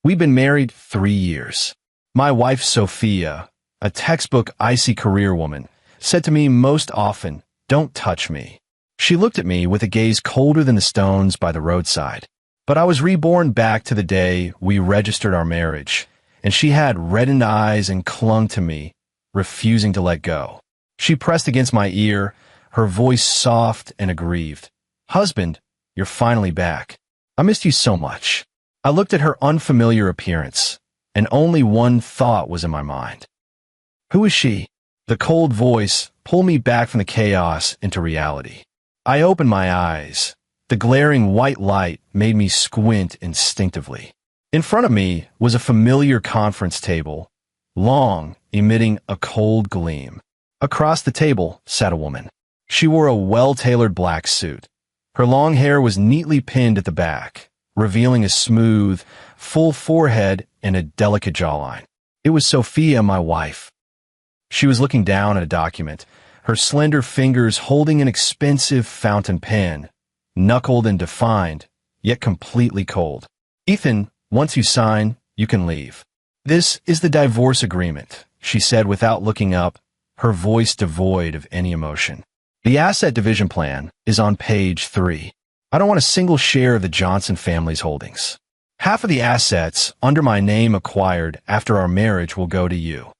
We've been married 3 years. My wife, Sophia, a textbook icy career woman, said to me most often, "Don't touch me." She looked at me with a gaze colder than the stones by the roadside. But I was reborn back to the day we registered our marriage, and she had reddened eyes and clung to me, refusing to let go. She pressed against my ear, her voice soft and aggrieved. "Husband, you're finally back. I missed you so much." I looked at her unfamiliar appearance, and only one thought was in my mind. Who is she? The cold voice pulled me back from the chaos into reality. I opened my eyes. The glaring white light made me squint instinctively. In front of me was a familiar conference table, long, emitting a cold gleam. Across the table sat a woman. She wore a well-tailored black suit. Her long hair was neatly pinned at the back, revealing a smooth, full forehead and a delicate jawline. It was Sophia, my wife. She was looking down at a document, her slender fingers holding an expensive fountain pen, knuckled and defined, yet completely cold. "Ethan, once you sign, you can leave." "This is the divorce agreement," she said without looking up, her voice devoid of any emotion. "The asset division plan is on page 3. I don't want a single share of the Johnson family's holdings. Half of the assets under my name acquired after our marriage will go to you.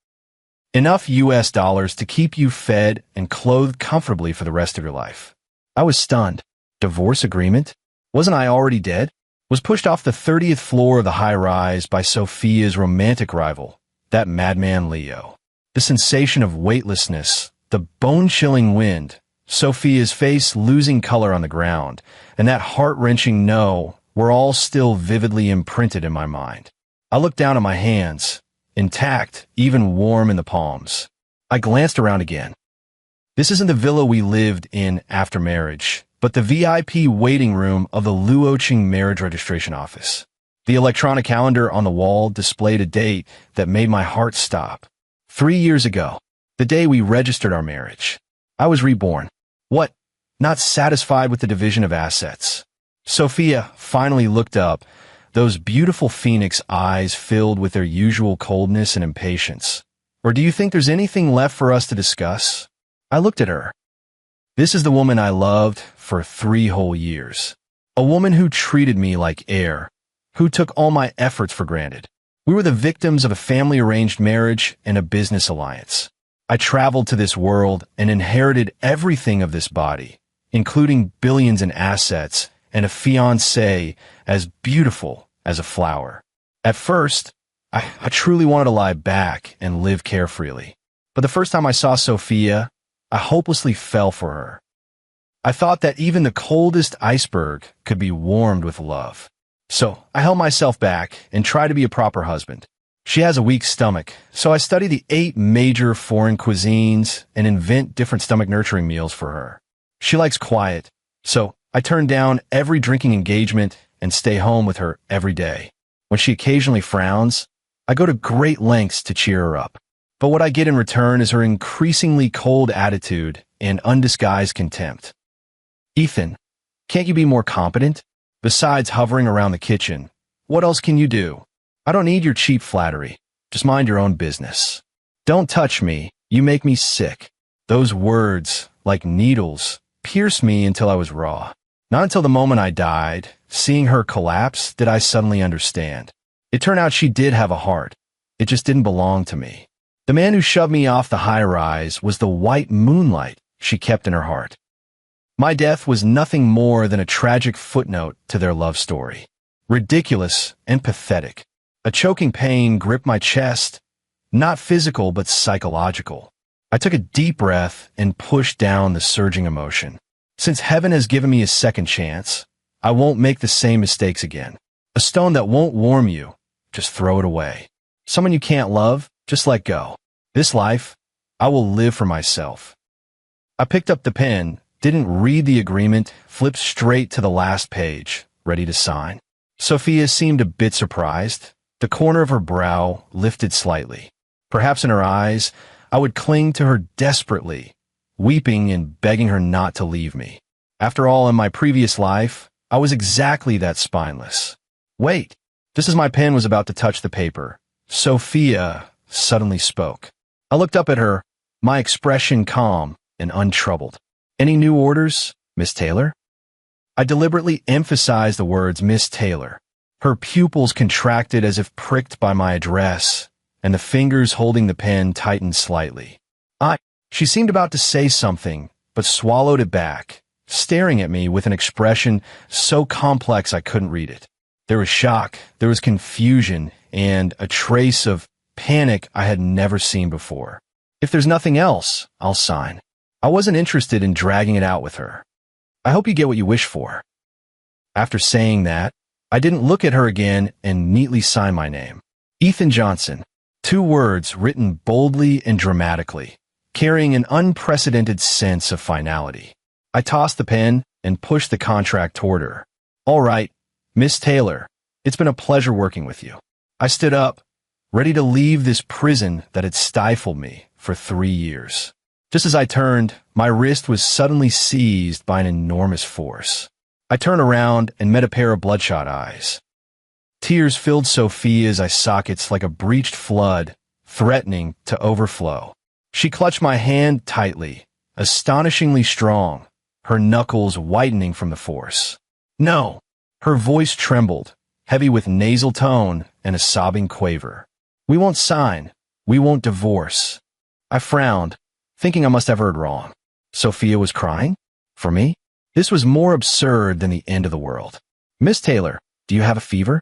Enough US dollars to keep you fed and clothed comfortably for the rest of your life." I was stunned. Divorce agreement? Wasn't I already dead? Was pushed off the 30th floor of the high-rise by Sophia's romantic rival, that madman Leo. The sensation of weightlessness, the bone-chilling wind, Sophia's face losing color on the ground, and that heart-wrenching no were all still vividly imprinted in my mind. I looked down at my hands, intact, even warm in the palms. I glanced around again. This isn't the villa we lived in after marriage, but the VIP waiting room of the Luoqing marriage registration office. The electronic calendar on the wall displayed a date that made my heart stop. 3 years ago, the day we registered our marriage. I was reborn. What? Not satisfied with the division of assets. Sophia finally looked up, those beautiful phoenix eyes filled with their usual coldness and impatience. "Or do you think there's anything left for us to discuss?" I looked at her. This is the woman I loved for 3 whole years. A woman who treated me like air, who took all my efforts for granted. We were the victims of a family-arranged marriage and a business alliance. I traveled to this world and inherited everything of this body, including billions in assets and a fiancée as beautiful as a flower. At first, I truly wanted to lie back and live carefreely. But the first time I saw Sophia, I hopelessly fell for her. I thought that even the coldest iceberg could be warmed with love. So I held myself back and tried to be a proper husband. She has a weak stomach, so I study the 8 major foreign cuisines and invent different stomach-nurturing meals for her. She likes quiet, so I turn down every drinking engagement and stay home with her every day. When she occasionally frowns, I go to great lengths to cheer her up. But what I get in return is her increasingly cold attitude and undisguised contempt. "Ethan, can't you be more competent? Besides hovering around the kitchen, what else can you do? I don't need your cheap flattery. Just mind your own business. Don't touch me. You make me sick." Those words, like needles, pierced me until I was raw. Not until the moment I died, seeing her collapse, did I suddenly understand. It turned out she did have a heart. It just didn't belong to me. The man who shoved me off the high-rise was the white moonlight she kept in her heart. My death was nothing more than a tragic footnote to their love story. Ridiculous and pathetic. A choking pain gripped my chest, not physical but psychological. I took a deep breath and pushed down the surging emotion. Since heaven has given me a second chance, I won't make the same mistakes again. A stone that won't warm you, just throw it away. Someone you can't love, just let go. This life, I will live for myself. I picked up the pen, didn't read the agreement, flipped straight to the last page, ready to sign. Sophia seemed a bit surprised. The corner of her brow lifted slightly. Perhaps in her eyes, I would cling to her desperately, weeping and begging her not to leave me. After all, in my previous life, I was exactly that spineless. Wait, Just as my pen was about to touch the paper, Sophia suddenly spoke. I looked up at her, my expression calm and untroubled. Any new orders, Miss Taylor? I deliberately emphasized the words Miss Taylor. Her pupils contracted as if pricked by my address, and the fingers holding the pen tightened slightly. She seemed about to say something, but swallowed it back, staring at me with an expression so complex I couldn't read it. There was shock, there was confusion, and a trace of panic I had never seen before. If there's nothing else, I'll sign. I wasn't interested in dragging it out with her. I hope you get what you wish for. After saying that, I didn't look at her again and neatly signed my name. Ethan Johnson. 2 words written boldly and dramatically, carrying an unprecedented sense of finality. I tossed the pen and pushed the contract toward her. All right, Miss Taylor, it's been a pleasure working with you. I stood up, ready to leave this prison that had stifled me for 3 years. Just as I turned, my wrist was suddenly seized by an enormous force. I turned around and met a pair of bloodshot eyes. Tears filled Sophia's eye sockets like a breached flood, threatening to overflow. She clutched my hand tightly, astonishingly strong, her knuckles whitening from the force. No! Her voice trembled, heavy with nasal tone and a sobbing quaver. We won't sign. We won't divorce. I frowned, thinking I must have heard wrong. Sophia was crying? For me? This was more absurd than the end of the world. Miss Taylor, do you have a fever?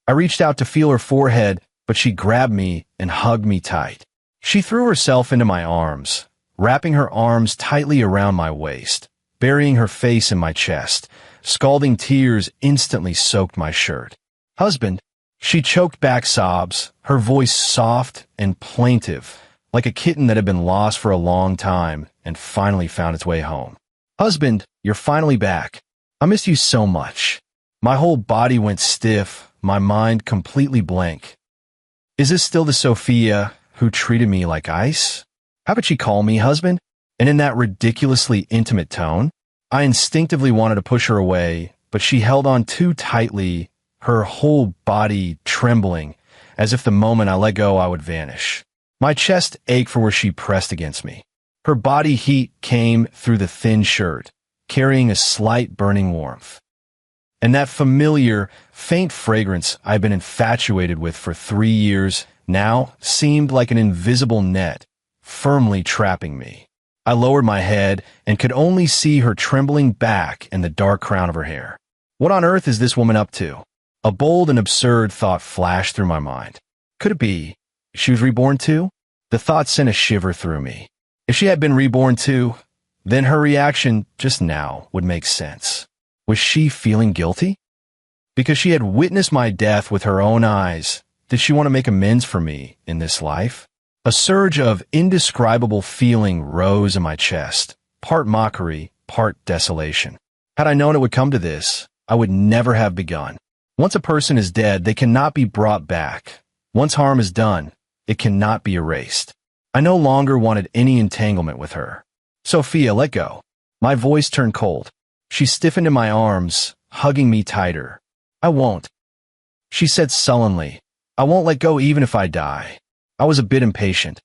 I reached out to feel her forehead, but she grabbed me and hugged me tight. She threw herself into my arms, wrapping her arms tightly around my waist, burying her face in my chest. Scalding tears instantly soaked my shirt. Husband, she choked back sobs, her voice soft and plaintive, like a kitten that had been lost for a long time and finally found its way home. Husband, you're finally back. I missed you so much. My whole body went stiff, my mind completely blank. Is this still the Sophia who treated me like ice? How could she call me husband? And in that ridiculously intimate tone? I instinctively wanted to push her away, but she held on too tightly, her whole body trembling, as if the moment I let go I would vanish. My chest ached for where she pressed against me. Her body heat came through the thin shirt, carrying a slight burning warmth. And that familiar, faint fragrance I'd been infatuated with for 3 years now seemed like an invisible net, firmly trapping me. I lowered my head and could only see her trembling back and the dark crown of her hair. What on earth is this woman up to? A bold and absurd thought flashed through my mind. Could it be she was reborn too? The thought sent a shiver through me. If she had been reborn too, then her reaction just now would make sense. Was she feeling guilty? Because she had witnessed my death with her own eyes, did she want to make amends for me in this life? A surge of indescribable feeling rose in my chest, part mockery, part desolation. Had I known it would come to this, I would never have begun. Once a person is dead, they cannot be brought back. Once harm is done, it cannot be erased. I no longer wanted any entanglement with her. Sophia, let go. My voice turned cold. She stiffened in my arms, hugging me tighter. I won't. She said sullenly, I won't let go even if I die. I was a bit impatient.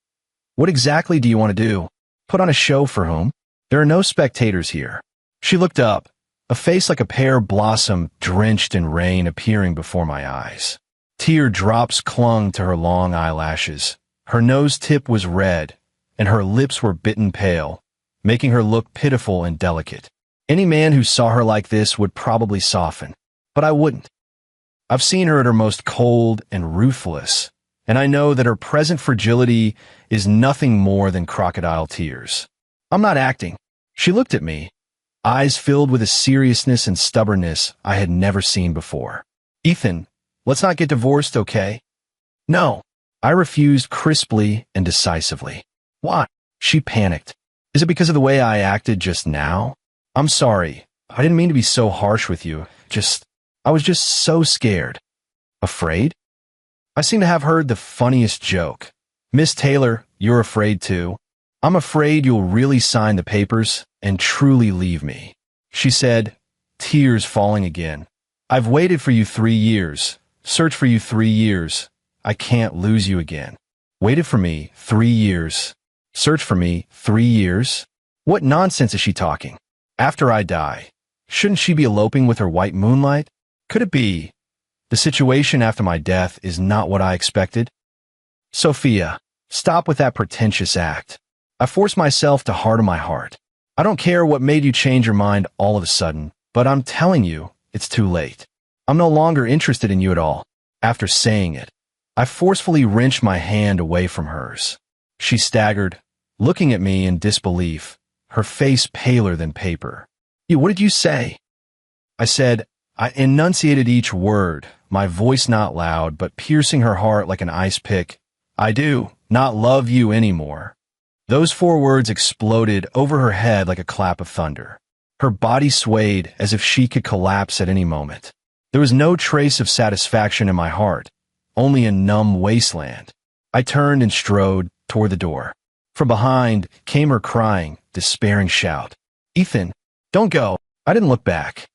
What exactly do you want to do? Put on a show for whom? There are no spectators here. She looked up, a face like a pear blossom drenched in rain appearing before my eyes. Tear drops clung to her long eyelashes. Her nose tip was red, and her lips were bitten pale, making her look pitiful and delicate. Any man who saw her like this would probably soften, but I wouldn't. I've seen her at her most cold and ruthless, and I know that her present fragility is nothing more than crocodile tears. I'm not acting. She looked at me, eyes filled with a seriousness and stubbornness I had never seen before. Ethan, let's not get divorced, okay? No, I refused crisply and decisively. Why? She panicked. Is it because of the way I acted just now? I'm sorry. I didn't mean to be so harsh with you. I was just so scared. Afraid? I seem to have heard the funniest joke. Miss Taylor, you're afraid too. I'm afraid you'll really sign the papers and truly leave me. She said, tears falling again. I've waited for you 3 years, Searched for you 3 years. I can't lose you again. Waited for me 3 years. Searched for me 3 years? What nonsense is she talking? After I die, shouldn't she be eloping with her white moonlight? Could it be? The situation after my death is not what I expected? Sophia, stop with that pretentious act. I forced myself to harden my heart. I don't care what made you change your mind all of a sudden, but I'm telling you, it's too late. I'm no longer interested in you at all. After saying it, I forcefully wrenched my hand away from hers. She staggered, looking at me in disbelief, her face paler than paper. What did you say? I said, I enunciated each word, my voice not loud, but piercing her heart like an ice pick. I do not love you anymore. Those 4 words exploded over her head like a clap of thunder. Her body swayed as if she could collapse at any moment. There was no trace of satisfaction in my heart, only a numb wasteland. I turned and strode toward the door. From behind came her crying, despairing shout. Ethan, don't go. I didn't look back.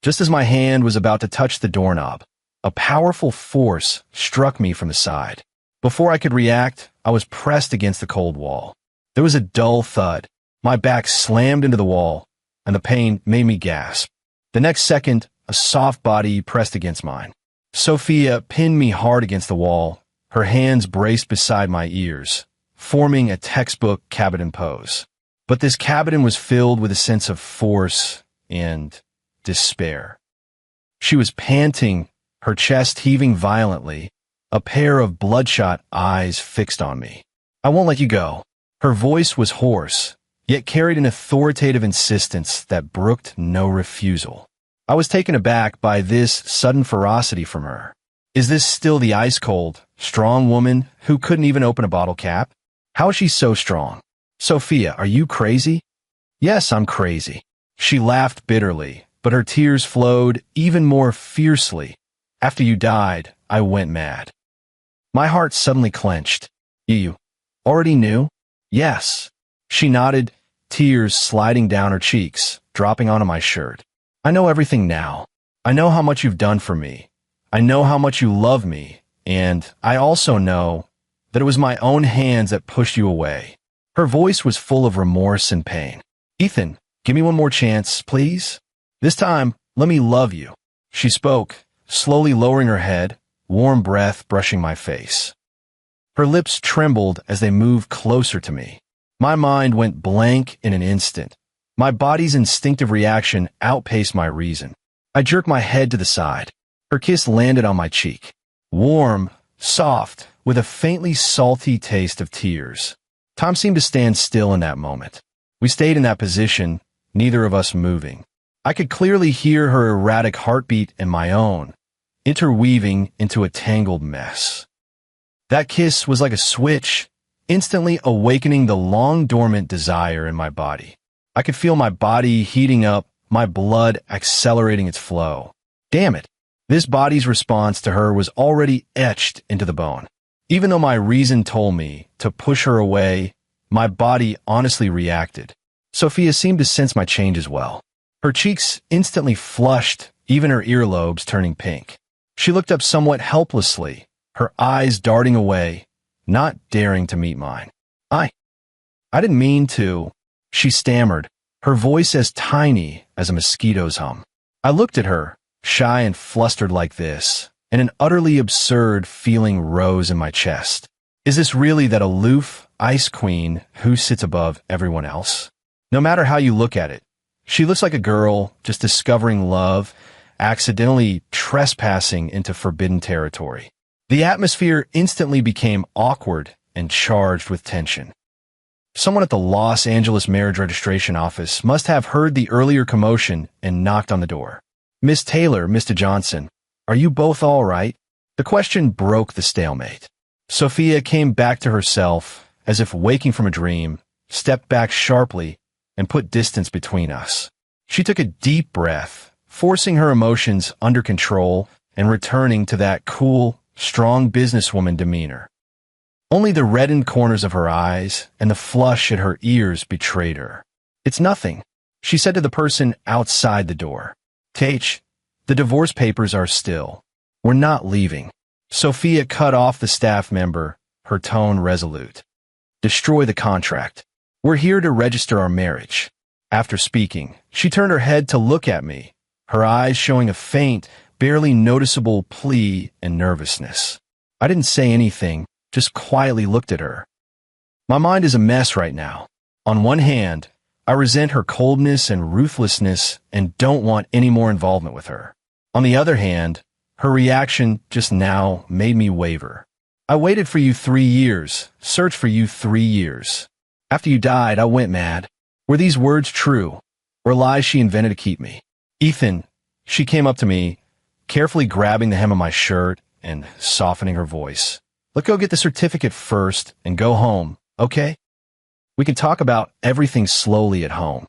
Just as my hand was about to touch the doorknob, a powerful force struck me from the side. Before I could react, I was pressed against the cold wall. There was a dull thud. My back slammed into the wall, and the pain made me gasp. The next second, a soft body pressed against mine. Sophia pinned me hard against the wall, her hands braced beside my ears, forming a textbook cabinet pose. But this cabinet was filled with a sense of force and despair. She was panting, her chest heaving violently, a pair of bloodshot eyes fixed on me. I won't let you go. Her voice was hoarse, yet carried an authoritative insistence that brooked no refusal. I was taken aback by this sudden ferocity from her. Is this still the ice-cold, strong woman who couldn't even open a bottle cap? How is she so strong? Sophia, are you crazy? Yes, I'm crazy. She laughed bitterly, but her tears flowed even more fiercely. After you died, I went mad. My heart suddenly clenched. You already knew? Yes. She nodded, tears sliding down her cheeks, dropping onto my shirt. I know everything now. I know how much you've done for me. I know how much you love me, and I also know that it was my own hands that pushed you away. Her voice was full of remorse and pain. Ethan, give me one more chance, please. This time, let me love you. She spoke, slowly lowering her head, warm breath brushing my face. Her lips trembled as they moved closer to me. My mind went blank in an instant. My body's instinctive reaction outpaced my reason. I jerked my head to the side. Her kiss landed on my cheek. Warm, soft, with a faintly salty taste of tears. Time seemed to stand still in that moment. We stayed in that position, neither of us moving. I could clearly hear her erratic heartbeat and my own, interweaving into a tangled mess. That kiss was like a switch, instantly awakening the long-dormant desire in my body. I could feel my body heating up, my blood accelerating its flow. Damn it, this body's response to her was already etched into the bone. Even though my reason told me to push her away, my body honestly reacted. Sophia seemed to sense my change as well. Her cheeks instantly flushed, even her earlobes turning pink. She looked up somewhat helplessly, her eyes darting away, not daring to meet mine. I didn't mean to, she stammered, her voice as tiny as a mosquito's hum. I looked at her, shy and flustered like this, and an utterly absurd feeling rose in my chest. Is this really that aloof ice queen who sits above everyone else? No matter how you look at it, she looks like a girl just discovering love, accidentally trespassing into forbidden territory. The atmosphere instantly became awkward and charged with tension. Someone at the Los Angeles marriage registration office must have heard the earlier commotion and knocked on the door. Miss Taylor, Mr. Johnson, are you both all right? The question broke the stalemate. Sophia came back to herself, as if waking from a dream, stepped back sharply, and put distance between us. She took a deep breath, forcing her emotions under control and returning to that cool, strong businesswoman demeanor. Only the reddened corners of her eyes and the flush at her ears betrayed her. It's nothing, she said to the person outside the door. Tate, the divorce papers are still. We're not leaving. Sophia cut off the staff member, her tone resolute. Destroy the contract. We're here to register our marriage. After speaking, she turned her head to look at me, her eyes showing a faint, barely noticeable plea and nervousness. I didn't say anything, just quietly looked at her. My mind is a mess right now. On one hand, I resent her coldness and ruthlessness and don't want any more involvement with her. On the other hand, her reaction just now made me waver. I waited for you 3 years, searched for you 3 years. After you died, I went mad. Were these words true, or lies she invented to keep me? Ethan, she came up to me, carefully grabbing the hem of my shirt and softening her voice. Let's go get the certificate first and go home, okay? We can talk about everything slowly at home.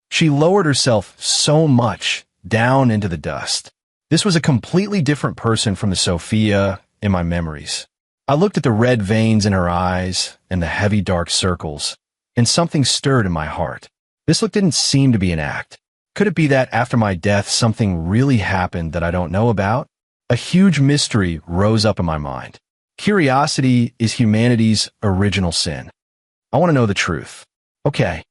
She lowered herself so much down into the dust. This was a completely different person from the Sophia in my memories. I looked at the red veins in her eyes and the heavy dark circles, and something stirred in my heart. This look didn't seem to be an act. Could it be that after my death something really happened that I don't know about? A huge mystery rose up in my mind. Curiosity is humanity's original sin. I want to know the truth. Okay,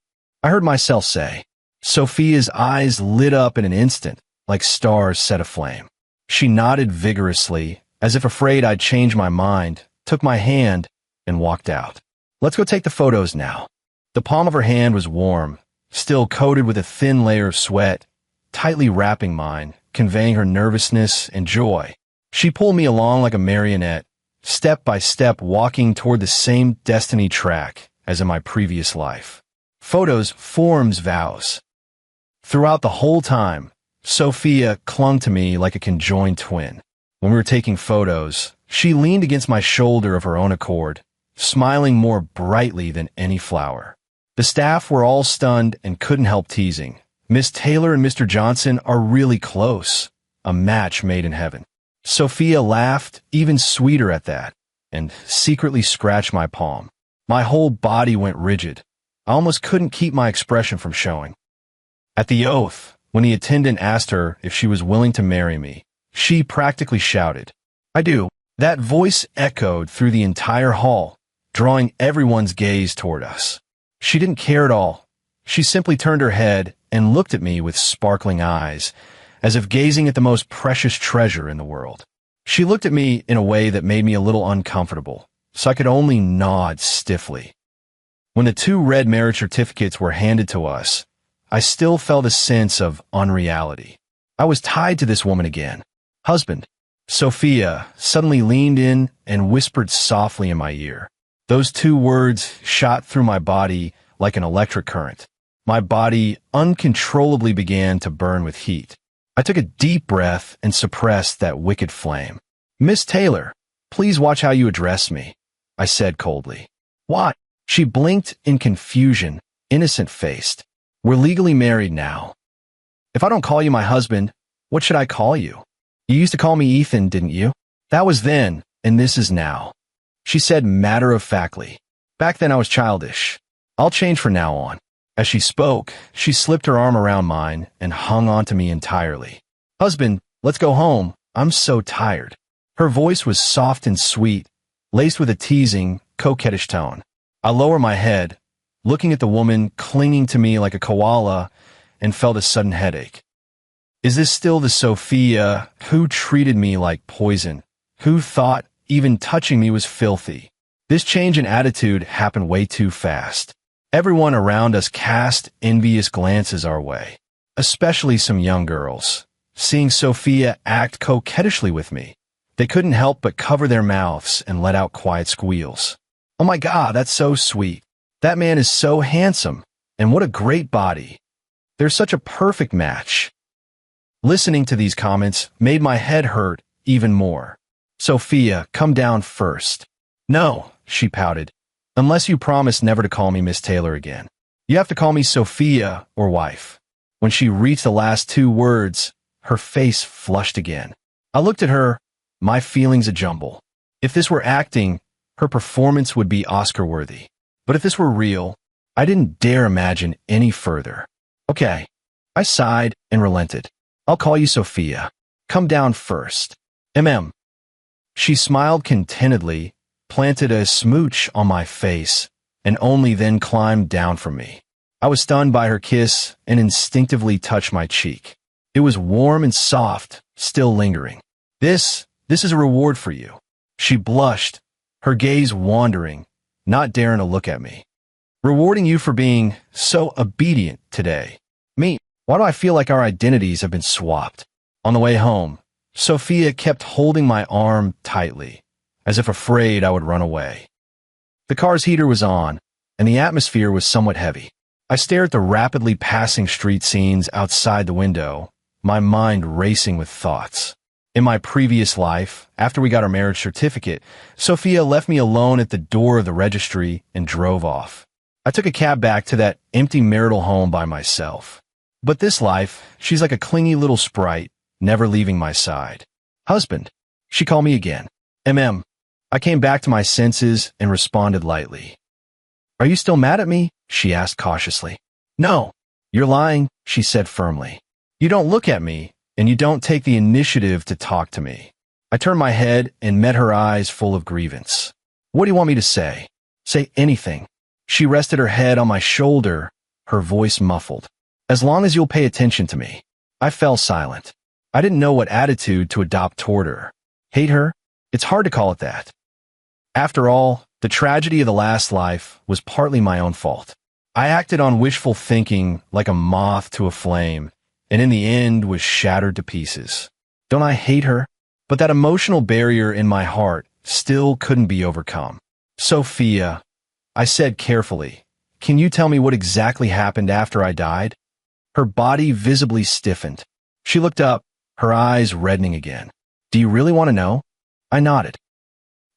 I heard myself say. Sophia's eyes lit up in an instant, like stars set aflame. She nodded vigorously, as if afraid I'd change my mind, took my hand, and walked out. Let's go take the photos now. The palm of her hand was warm, still coated with a thin layer of sweat, tightly wrapping mine, conveying her nervousness and joy. She pulled me along like a marionette, step by step walking toward the same destiny track as in my previous life. Photos forms vows. Throughout the whole time, Sophia clung to me like a conjoined twin. When we were taking photos, she leaned against my shoulder of her own accord, smiling more brightly than any flower. The staff were all stunned and couldn't help teasing. Miss Taylor and Mr. Johnson are really close, a match made in heaven. Sophia laughed, even sweeter at that, and secretly scratched my palm. My whole body went rigid. I almost couldn't keep my expression from showing. At the oath, when the attendant asked her if she was willing to marry me, she practically shouted, "I do." That voice echoed through the entire hall, drawing everyone's gaze toward us. She didn't care at all. She simply turned her head and looked at me with sparkling eyes, as if gazing at the most precious treasure in the world. She looked at me in a way that made me a little uncomfortable, so I could only nod stiffly. When the 2 red marriage certificates were handed to us, I still felt a sense of unreality. I was tied to this woman again. Husband. Sophia suddenly leaned in and whispered softly in my ear. Those 2 words shot through my body like an electric current. My body uncontrollably began to burn with heat. I took a deep breath and suppressed that wicked flame. Miss Taylor, please watch how you address me, I said coldly. Why? She blinked in confusion, innocent-faced. We're legally married now. If I don't call you my husband, what should I call you? You used to call me Ethan, didn't you? That was then, and this is now. She said matter-of-factly. Back then I was childish. I'll change from now on. As she spoke, she slipped her arm around mine and hung onto me entirely. Husband, let's go home. I'm so tired. Her voice was soft and sweet, laced with a teasing, coquettish tone. I lowered my head, looking at the woman clinging to me like a koala, and felt a sudden headache. Is this still the Sophia who treated me like poison, who thought even touching me was filthy? This change in attitude happened way too fast. Everyone around us cast envious glances our way, especially some young girls. Seeing Sophia act coquettishly with me, they couldn't help but cover their mouths and let out quiet squeals. Oh my God, that's so sweet. That man is so handsome, and what a great body. They're such a perfect match. Listening to these comments made my head hurt even more. Sophia, come down first. No, she pouted. Unless you promise never to call me Miss Taylor again. You have to call me Sophia or wife. When she reached the last 2 words, her face flushed again. I looked at her, my feelings a jumble. If this were acting, her performance would be Oscar-worthy. But if this were real, I didn't dare imagine any further. Okay. I sighed and relented. I'll call you Sophia. Come down first. She smiled contentedly, planted a smooch on my face, and only then climbed down from me. I was stunned by her kiss and instinctively touched my cheek. It was warm and soft, still lingering. This is a reward for you. She blushed, her gaze wandering, not daring to look at me. Rewarding you for being so obedient today. Me, why do I feel like our identities have been swapped? On the way home, Sophia kept holding my arm tightly, as if afraid I would run away. The car's heater was on, and the atmosphere was somewhat heavy. I stared at the rapidly passing street scenes outside the window, my mind racing with thoughts. In my previous life, after we got our marriage certificate, Sophia left me alone at the door of the registry and drove off. I took a cab back to that empty marital home by myself. But this life, she's like a clingy little sprite, never leaving my side. Husband, she called me again. I came back to my senses and responded lightly. Are you still mad at me? She asked cautiously. No, you're lying, she said firmly. You don't look at me, and you don't take the initiative to talk to me. I turned my head and met her eyes full of grievance. What do you want me to say? Say anything. She rested her head on my shoulder, her voice muffled. As long as you'll pay attention to me. I fell silent. I didn't know what attitude to adopt toward her. Hate her? It's hard to call it that. After all, the tragedy of the last life was partly my own fault. I acted on wishful thinking like a moth to a flame, and in the end was shattered to pieces. Don't I hate her? But that emotional barrier in my heart still couldn't be overcome. Sophia, I said carefully, can you tell me what exactly happened after I died? Her body visibly stiffened. She looked up, her eyes reddening again. Do you really want to know? I nodded.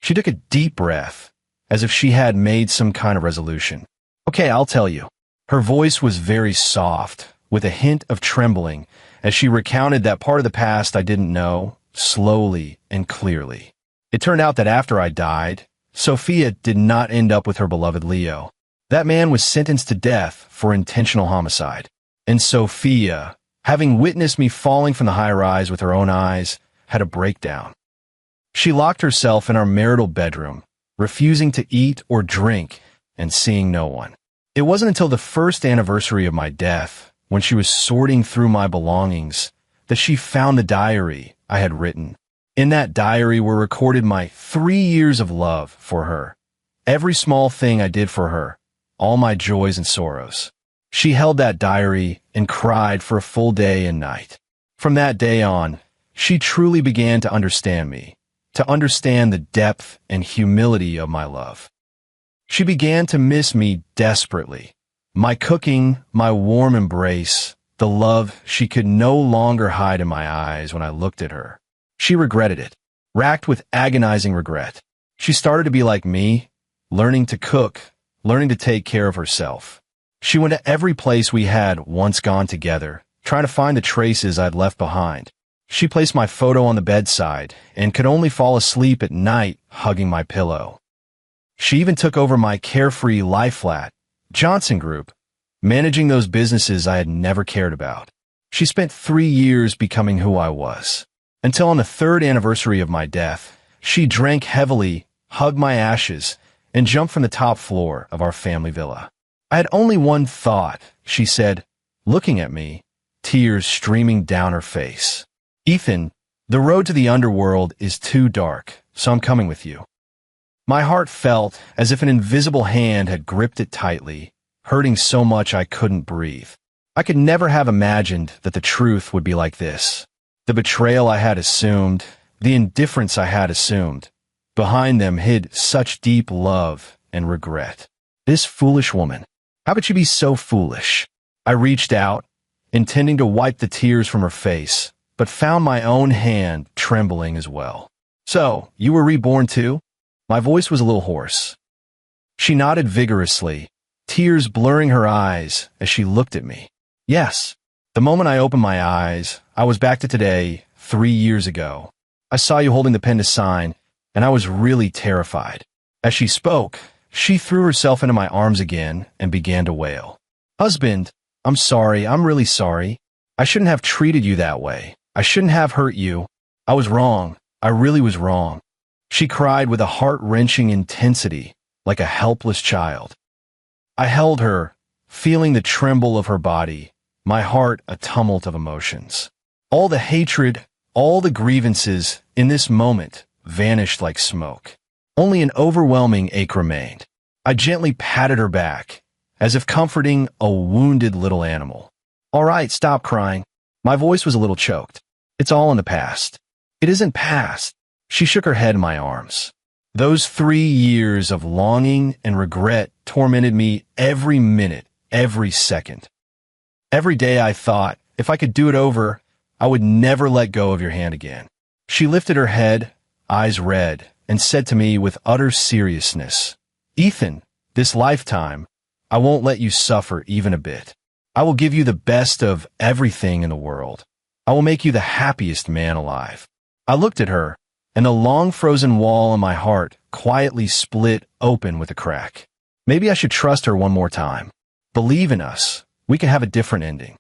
She took a deep breath, as if she had made some kind of resolution. Okay, I'll tell you. Her voice was very soft, with a hint of trembling, as she recounted that part of the past I didn't know, slowly and clearly. It turned out that after I died, Sophia did not end up with her beloved Leo. That man was sentenced to death for intentional homicide. And Sophia, having witnessed me falling from the high-rise with her own eyes, had a breakdown. She locked herself in our marital bedroom, refusing to eat or drink and seeing no one. It wasn't until the first anniversary of my death, when she was sorting through my belongings, that she found the diary I had written. In that diary were recorded my 3 years of love for her, every small thing I did for her, all my joys and sorrows. She held that diary and cried for a full day and night. From that day on, she truly began to understand me, to understand the depth and humility of my love. She began to miss me desperately. My cooking, my warm embrace, the love she could no longer hide in my eyes when I looked at her. She regretted it, racked with agonizing regret. She started to be like me, learning to cook, learning to take care of herself. She went to every place we had once gone together, trying to find the traces I'd left behind. She placed my photo on the bedside and could only fall asleep at night hugging my pillow. She even took over my carefree lie flat, Johnson Group, managing those businesses I had never cared about. She spent 3 years becoming who I was, until on the 3rd anniversary of my death, she drank heavily, hugged my ashes, and jumped from the top floor of our family villa. I had only one thought, she said, looking at me, tears streaming down her face. Ethan, the road to the underworld is too dark, so I'm coming with you. My heart felt as if an invisible hand had gripped it tightly, hurting so much I couldn't breathe. I could never have imagined that the truth would be like this. The betrayal I had assumed, the indifference I had assumed, behind them hid such deep love and regret. This foolish woman. How could she be so foolish? I reached out, intending to wipe the tears from her face, but found my own hand trembling as well. So, you were reborn too? My voice was a little hoarse. She nodded vigorously, tears blurring her eyes as she looked at me. Yes. The moment I opened my eyes, I was back to today, 3 years ago. I saw you holding the pen to sign, and I was really terrified. As she spoke, she threw herself into my arms again and began to wail. Husband, I'm sorry, I'm really sorry. I shouldn't have treated you that way. I shouldn't have hurt you. I was wrong. I really was wrong. She cried with a heart-wrenching intensity, like a helpless child. I held her, feeling the tremble of her body, my heart a tumult of emotions. All the hatred, all the grievances, in this moment, vanished like smoke. Only an overwhelming ache remained. I gently patted her back, as if comforting a wounded little animal. "All right, stop crying." My voice was a little choked. "It's all in the past." "It isn't past." She shook her head in my arms. Those 3 years of longing and regret tormented me every minute, every second. Every day I thought, if I could do it over, I would never let go of your hand again. She lifted her head, eyes red, and said to me with utter seriousness, "Ethan, this lifetime, I won't let you suffer even a bit. I will give you the best of everything in the world. I will make you the happiest man alive." I looked at her, and the long frozen wall in my heart quietly split open with a crack. Maybe I should trust her one more time. Believe in us. We can have a different ending.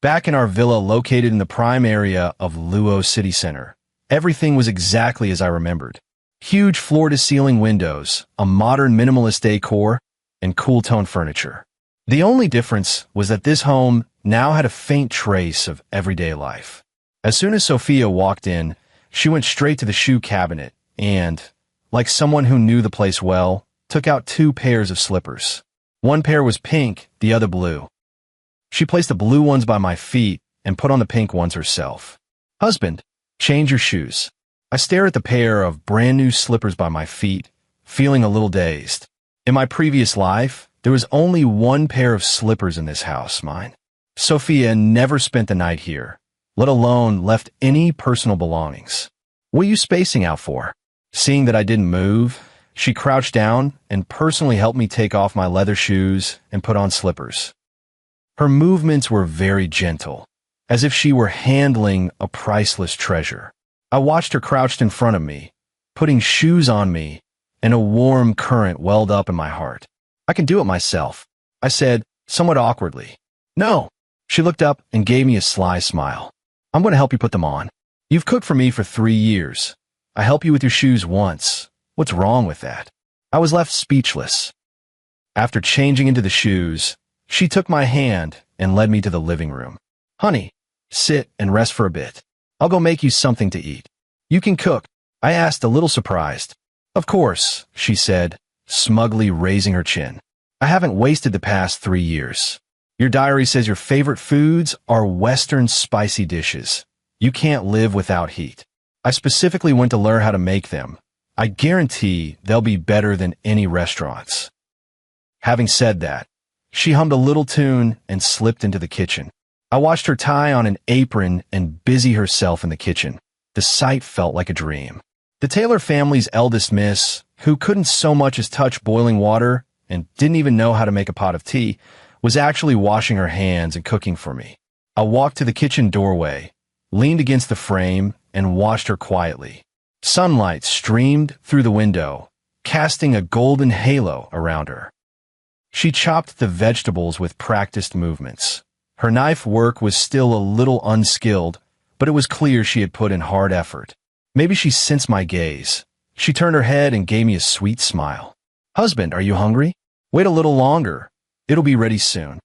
Back in our villa located in the prime area of Luo City Center, everything was exactly as I remembered. Huge floor-to-ceiling windows, a modern minimalist decor, and cool-tone furniture. The only difference was that this home now had a faint trace of everyday life. As soon as Sophia walked in, she went straight to the shoe cabinet and, like someone who knew the place well, took out 2 pairs of slippers. One pair was pink, the other blue. She placed the blue ones by my feet and put on the pink ones herself. "Husband, change your shoes." I stared at the pair of brand new slippers by my feet, feeling a little dazed. In my previous life, there was only 1 pair of slippers in this house, mine. Sophia never spent the night here, let alone left any personal belongings. "What are you spacing out for?" Seeing that I didn't move, she crouched down and personally helped me take off my leather shoes and put on slippers. Her movements were very gentle, as if she were handling a priceless treasure. I watched her crouched in front of me, putting shoes on me, and a warm current welled up in my heart. "I can do it myself," I said, somewhat awkwardly. "No." She looked up and gave me a sly smile. "I'm going to help you put them on. You've cooked for me for 3 years. I help you with your shoes once. What's wrong with that?" I was left speechless. After changing into the shoes, she took my hand and led me to the living room. "Honey, sit and rest for a bit. I'll go make you something to eat." "You can cook?" I asked, a little surprised. "Of course," she said, smugly raising her chin. "I haven't wasted the past 3 years. Your diary says your favorite foods are Western spicy dishes. You can't live without heat. I specifically went to learn how to make them. I guarantee they'll be better than any restaurants." Having said that, she hummed a little tune and slipped into the kitchen. I watched her tie on an apron and busy herself in the kitchen. The sight felt like a dream. The Taylor family's eldest miss, who couldn't so much as touch boiling water and didn't even know how to make a pot of tea, was actually washing her hands and cooking for me. I walked to the kitchen doorway, leaned against the frame, and watched her quietly. Sunlight streamed through the window, casting a golden halo around her. She chopped the vegetables with practiced movements. Her knife work was still a little unskilled, but it was clear she had put in hard effort. Maybe she sensed my gaze. She turned her head and gave me a sweet smile. "Husband, are you hungry? Wait a little longer. It'll be ready soon."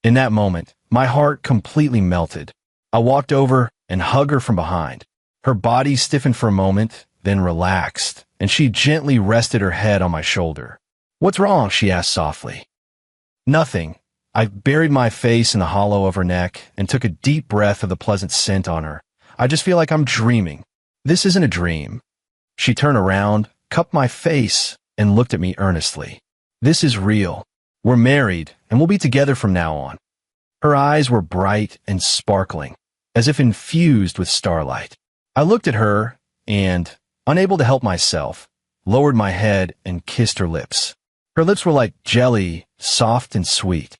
In that moment, my heart completely melted. I walked over and hugged her from behind. Her body stiffened for a moment, then relaxed, and she gently rested her head on my shoulder. "What's wrong?" she asked softly. "Nothing." I buried my face in the hollow of her neck and took a deep breath of the pleasant scent on her. "I just feel like I'm dreaming." "This isn't a dream." She turned around, cupped my face, and looked at me earnestly. "This is real. We're married, and we'll be together from now on." Her eyes were bright and sparkling, as if infused with starlight. I looked at her and, unable to help myself, lowered my head and kissed her lips. Her lips were like jelly, soft and sweet.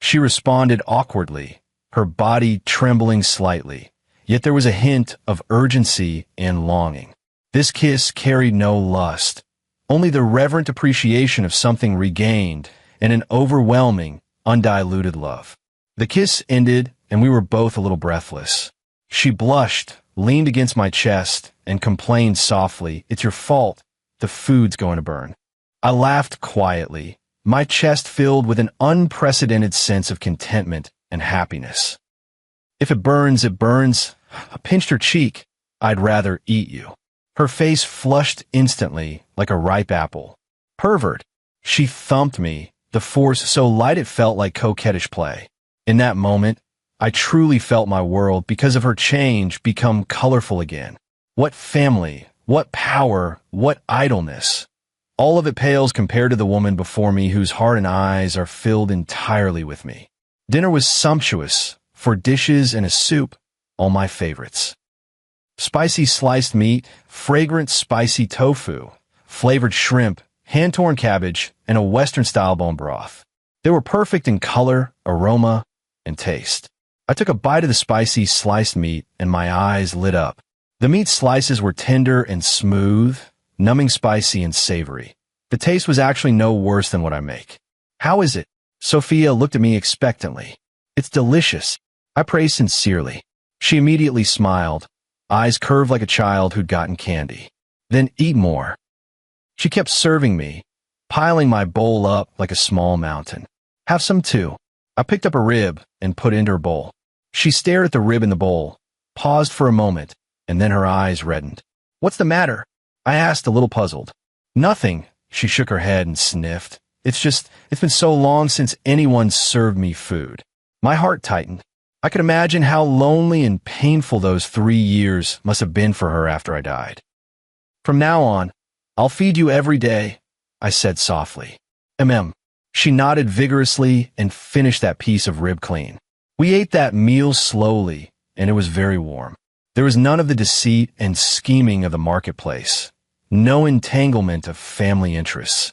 She responded awkwardly, her body trembling slightly, yet there was a hint of urgency and longing. This kiss carried no lust, only the reverent appreciation of something regained and an overwhelming, undiluted love. The kiss ended, and we were both a little breathless. She blushed, leaned against my chest, and complained softly, "It's your fault. The food's going to burn." I laughed quietly, my chest filled with an unprecedented sense of contentment and happiness. "If it burns, it burns." I pinched her cheek. "I'd rather eat you." Her face flushed instantly, like a ripe apple. "Pervert." She thumped me, the force so light it felt like coquettish play. In that moment, I truly felt my world, because of her change, become colorful again. What family, what power, what idleness. All of it pales compared to the woman before me whose heart and eyes are filled entirely with me. Dinner was sumptuous, 4 dishes and a soup, all my favorites. Spicy sliced meat, fragrant spicy tofu, flavored shrimp, hand-torn cabbage, and a Western-style bone broth. They were perfect in color, aroma, and taste. I took a bite of the spicy sliced meat, and my eyes lit up. The meat slices were tender and smooth, numbing spicy and savory. The taste was actually no worse than what I make. "How is it?" Sophia looked at me expectantly. "It's delicious," I praised sincerely. She immediately smiled, eyes curved like a child who'd gotten candy. "Then eat more." She kept serving me, piling my bowl up like a small mountain. "Have some too." I picked up a rib and put it into her bowl. She stared at the rib in the bowl, paused for a moment, and then her eyes reddened. "What's the matter?" I asked, a little puzzled. "Nothing." She shook her head and sniffed. It's been so long since anyone served me food." My heart tightened. I could imagine how lonely and painful those 3 years must have been for her after I died. "From now on, I'll feed you every day," I said softly. She nodded vigorously and finished that piece of rib clean. We ate that meal slowly, and it was very warm. There was none of the deceit and scheming of the marketplace, no entanglement of family interests,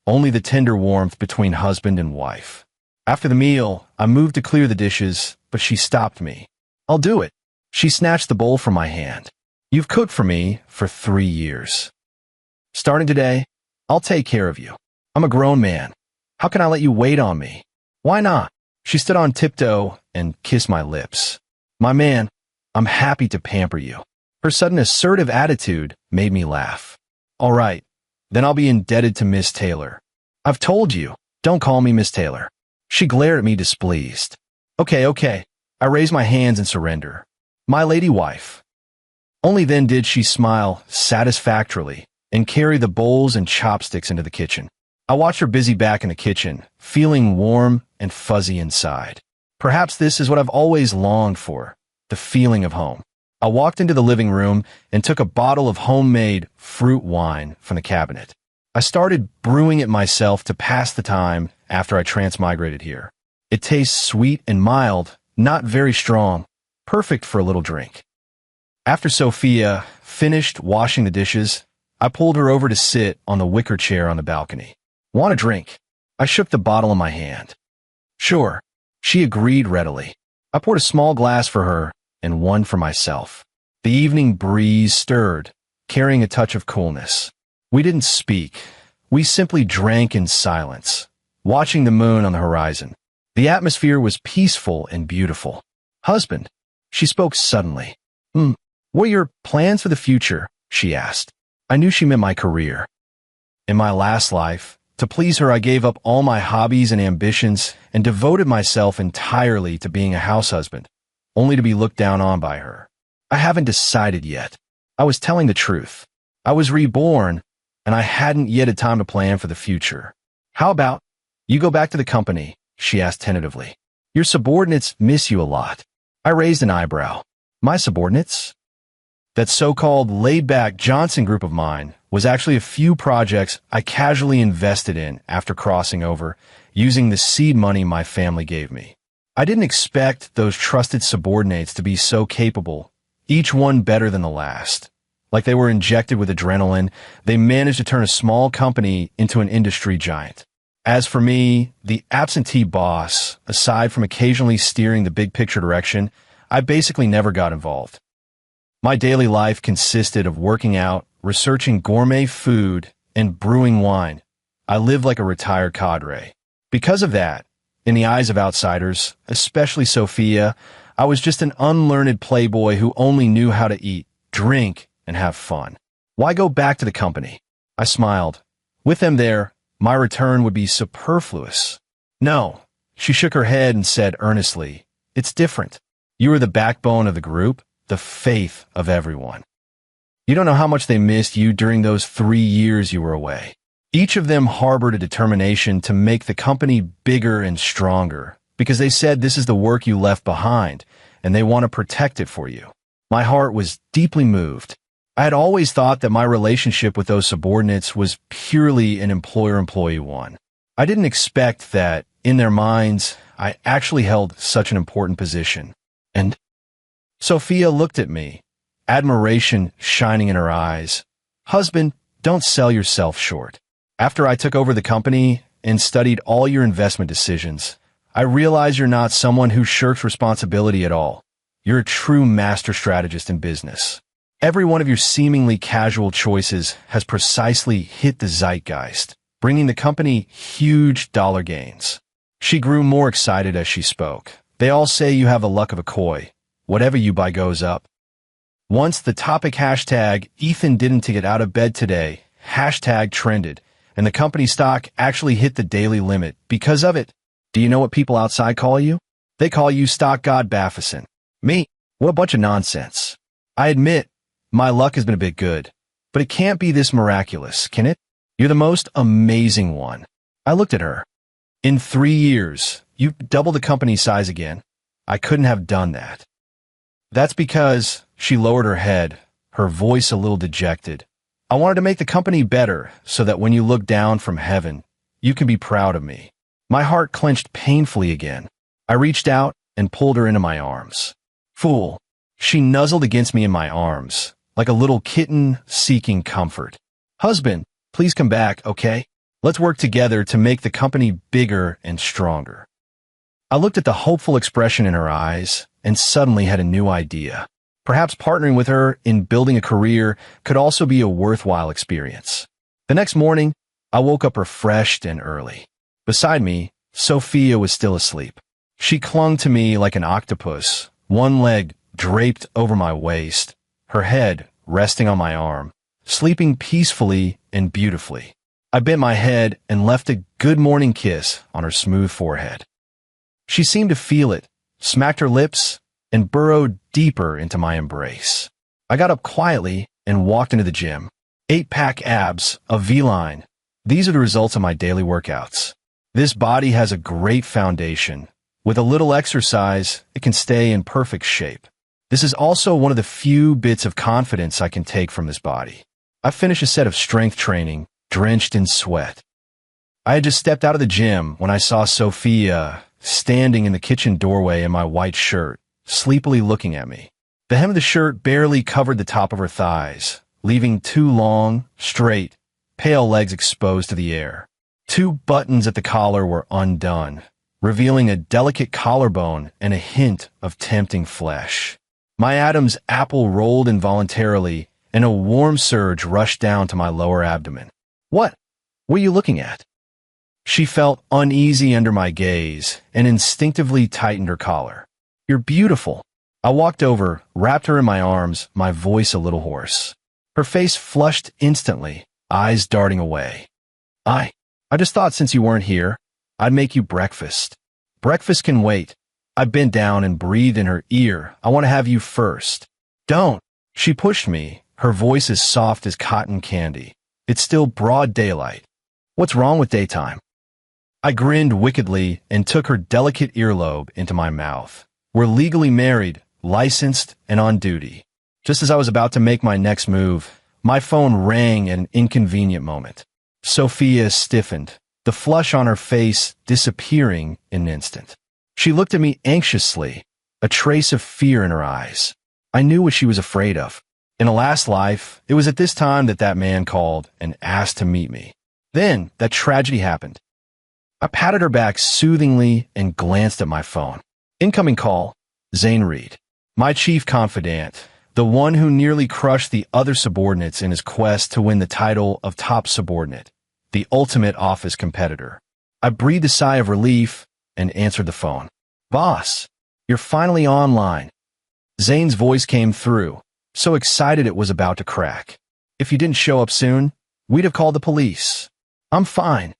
only the tender warmth between husband and wife. After the meal, I moved to clear the dishes, but she stopped me. "I'll do it." She snatched the bowl from my hand. "You've cooked for me for 3 years. Starting today, I'll take care of you. I'm a grown man. How can I let you wait on me?" "Why not?" She stood on tiptoe and kissed my lips. "My man, I'm happy to pamper you." Her sudden assertive attitude made me laugh. "All right, then I'll be indebted to Miss Taylor." "I've told you, don't call me Miss Taylor." She glared at me displeased. Okay. I raised my hands in surrender. "My lady wife." Only then did she smile satisfactorily and carry the bowls and chopsticks into the kitchen. I watched her busy back in the kitchen, feeling warm and fuzzy inside. Perhaps this is what I've always longed for, the feeling of home. I walked into the living room and took a bottle of homemade fruit wine from the cabinet. I started brewing it myself to pass the time after I transmigrated here. It tastes sweet and mild, not very strong, perfect for a little drink. After Sophia finished washing the dishes, I pulled her over to sit on the wicker chair on the balcony. "Want a drink?" I shook the bottle in my hand. "Sure." She agreed readily. I poured a small glass for her and one for myself. The evening breeze stirred, carrying a touch of coolness. We didn't speak. We simply drank in silence, watching the moon on the horizon. The atmosphere was peaceful and beautiful. "Husband," she spoke suddenly. What are your plans for the future?" she asked. I knew she meant my career. In my last life, to please her, I gave up all my hobbies and ambitions and devoted myself entirely to being a house husband, only to be looked down on by her. I haven't decided yet. I was telling the truth. I was reborn, and I hadn't yet had time to plan for the future. "How about you go back to the company?" she asked tentatively. "Your subordinates miss you a lot." I raised an eyebrow. "My subordinates?" That so-called laid-back Johnson group of mine was actually a few projects I casually invested in after crossing over, using the seed money my family gave me. I didn't expect those trusted subordinates to be so capable, each one better than the last. Like they were injected with adrenaline, they managed to turn a small company into an industry giant. As for me, the absentee boss, aside from occasionally steering the big picture direction, I basically never got involved. My daily life consisted of working out, researching gourmet food, and brewing wine. I lived like a retired cadre. Because of that, in the eyes of outsiders, especially Sophia, I was just an unlearned playboy who only knew how to eat, drink, and have fun. Why go back to the company? I smiled. With them there, my return would be superfluous. No, she shook her head and said earnestly, it's different. You are the backbone of the group, the faith of everyone. You don't know how much they missed you during those 3 years you were away. Each of them harbored a determination to make the company bigger and stronger because they said this is the work you left behind and they want to protect it for you. My heart was deeply moved. I had always thought that my relationship with those subordinates was purely an employer-employee one. I didn't expect that, in their minds, I actually held such an important position. And Sophia looked at me, admiration shining in her eyes. Husband, don't sell yourself short. After I took over the company and studied all your investment decisions, I realize you're not someone who shirks responsibility at all. You're a true master strategist in business. Every one of your seemingly casual choices has precisely hit the zeitgeist, bringing the company huge dollar gains. She grew more excited as she spoke. They all say you have the luck of a koi. Whatever you buy goes up. Once the topic hashtag Ethan didn't get out of bed today hashtag trended, and the company stock actually hit the daily limit because of it. Do you know what people outside call you? They call you Stock God Baffison. Me? What a bunch of nonsense. I admit, my luck has been a bit good, but it can't be this miraculous, can it? You're the most amazing one. I looked at her. In 3 years, you've doubled the company size again. I couldn't have done that. That's because she lowered her head, her voice a little dejected. I wanted to make the company better so that when you look down from heaven, you can be proud of me. My heart clenched painfully again. I reached out and pulled her into my arms. Fool. She nuzzled against me in my arms, like a little kitten seeking comfort. Husband, please come back, okay? Let's work together to make the company bigger and stronger. I looked at the hopeful expression in her eyes and suddenly had a new idea. Perhaps partnering with her in building a career could also be a worthwhile experience. The next morning, I woke up refreshed and early. Beside me, Sophia was still asleep. She clung to me like an octopus, one leg draped over my waist, her head resting on my arm, sleeping peacefully and beautifully. I bent my head and left a good morning kiss on her smooth forehead. She seemed to feel it, smacked her lips, and burrowed deeper into my embrace. I got up quietly and walked into the gym. 8-pack abs, a V-line. These are the results of my daily workouts. This body has a great foundation. With a little exercise, it can stay in perfect shape. This is also one of the few bits of confidence I can take from this body. I finished a set of strength training, drenched in sweat. I had just stepped out of the gym when I saw Sophia standing in the kitchen doorway in my white shirt, sleepily looking at me. The hem of the shirt barely covered the top of her thighs, leaving 2 long, straight, pale legs exposed to the air. 2 buttons at the collar were undone, revealing a delicate collarbone and a hint of tempting flesh. My Adam's apple rolled involuntarily, and a warm surge rushed down to my lower abdomen. What were you looking at? She felt uneasy under my gaze and instinctively tightened her collar. You're beautiful. I walked over, wrapped her in my arms, my voice a little hoarse. Her face flushed instantly, eyes darting away. I just thought since you weren't here, I'd make you breakfast. Breakfast can wait. I bent down and breathed in her ear. I want to have you first. Don't. She pushed me, her voice as soft as cotton candy. It's still broad daylight. What's wrong with daytime? I grinned wickedly and took her delicate earlobe into my mouth. We're legally married, licensed, and on duty. Just as I was about to make my next move, my phone rang at an inconvenient moment. Sophia stiffened, the flush on her face disappearing in an instant. She looked at me anxiously, a trace of fear in her eyes. I knew what she was afraid of. In a last life, it was at this time that man called and asked to meet me. Then, that tragedy happened. I patted her back soothingly and glanced at my phone. Incoming call, Zane Reed. My chief confidant, the one who nearly crushed the other subordinates in his quest to win the title of top subordinate, the ultimate office competitor. I breathed a sigh of relief and answered the phone. Boss, You're finally online. Zane's voice came through, so excited it was about to crack. If you didn't show up soon, we'd have called the police. I'm fine.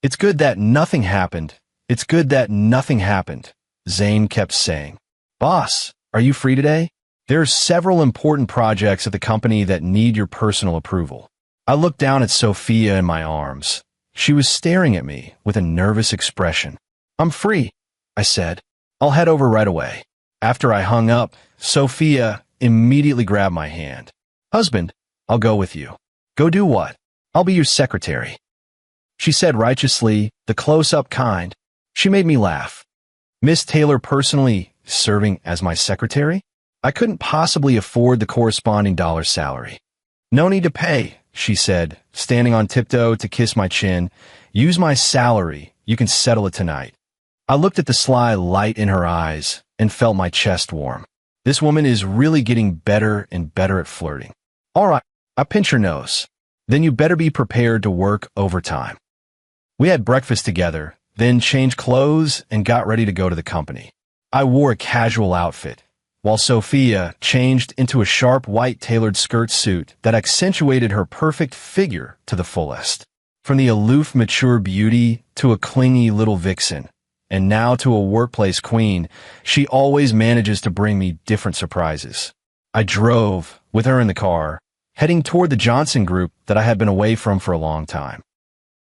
It's good that nothing happened. It's good that nothing happened, Zane kept saying. Boss, are you free today? There are several important projects at the company that need your personal approval. I looked down at Sophia in my arms. She was staring at me with a nervous expression. I'm free, I said. I'll head over right away. After I hung up, Sophia immediately grabbed my hand. Husband, I'll go with you. Go do what? I'll be your secretary. She said righteously, the close-up kind. She made me laugh. Miss Taylor personally serving as my secretary? I couldn't possibly afford the corresponding dollar salary. No need to pay, she said, standing on tiptoe to kiss my chin. Use my salary. You can settle it tonight. I looked at the sly light in her eyes and felt my chest warm. This woman is really getting better and better at flirting. All right, I pinch her nose. Then you better be prepared to work overtime. We had breakfast together, then changed clothes and got ready to go to the company. I wore a casual outfit, while Sophia changed into a sharp white tailored skirt suit that accentuated her perfect figure to the fullest. From the aloof, mature beauty to a clingy little vixen, and now to a workplace queen, she always manages to bring me different surprises. I drove, with her in the car, heading toward the Johnson Group that I had been away from for a long time.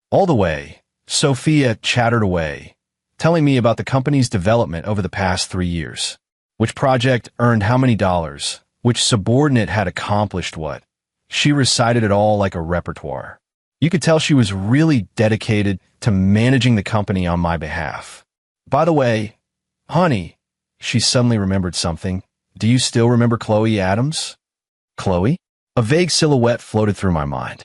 All the way, Sophia chattered away, telling me about the company's development over the past 3 years. Which project earned how many dollars, which subordinate had accomplished what. She recited it all like a repertoire. You could tell she was really dedicated to managing the company on my behalf. By the way, honey, she suddenly remembered something. Do you still remember Chloe Adams? Chloe? A vague silhouette floated through my mind.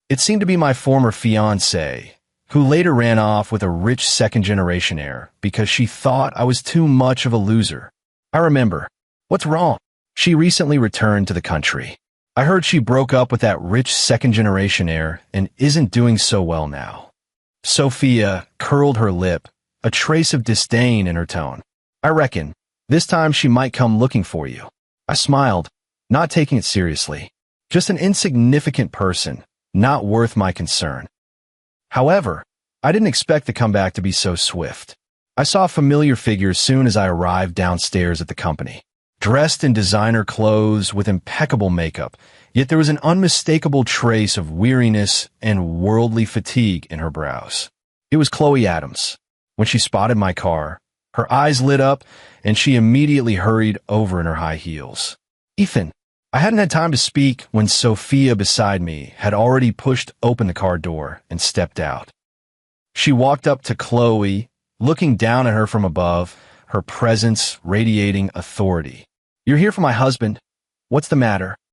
It seemed to be my former fiancée, who later ran off with a rich second-generation heir because she thought I was too much of a loser. I remember. What's wrong? She recently returned to the country. I heard she broke up with that rich second-generation heir and isn't doing so well now. Sophia curled her lip, a trace of disdain in her tone. I reckon, this time she might come looking for you. I smiled, not taking it seriously. Just an insignificant person, not worth my concern. However, I didn't expect the comeback to be so swift. I saw a familiar figure as soon as I arrived downstairs at the company. Dressed in designer clothes with impeccable makeup, yet there was an unmistakable trace of weariness and worldly fatigue in her brows. It was Chloe Adams. When she spotted my car, her eyes lit up and she immediately hurried over in her high heels. Ethan, I hadn't had time to speak when Sophia beside me had already pushed open the car door and stepped out. She walked up to Chloe, looking down at her from above, her presence radiating authority. You're here for my husband. What's the matter?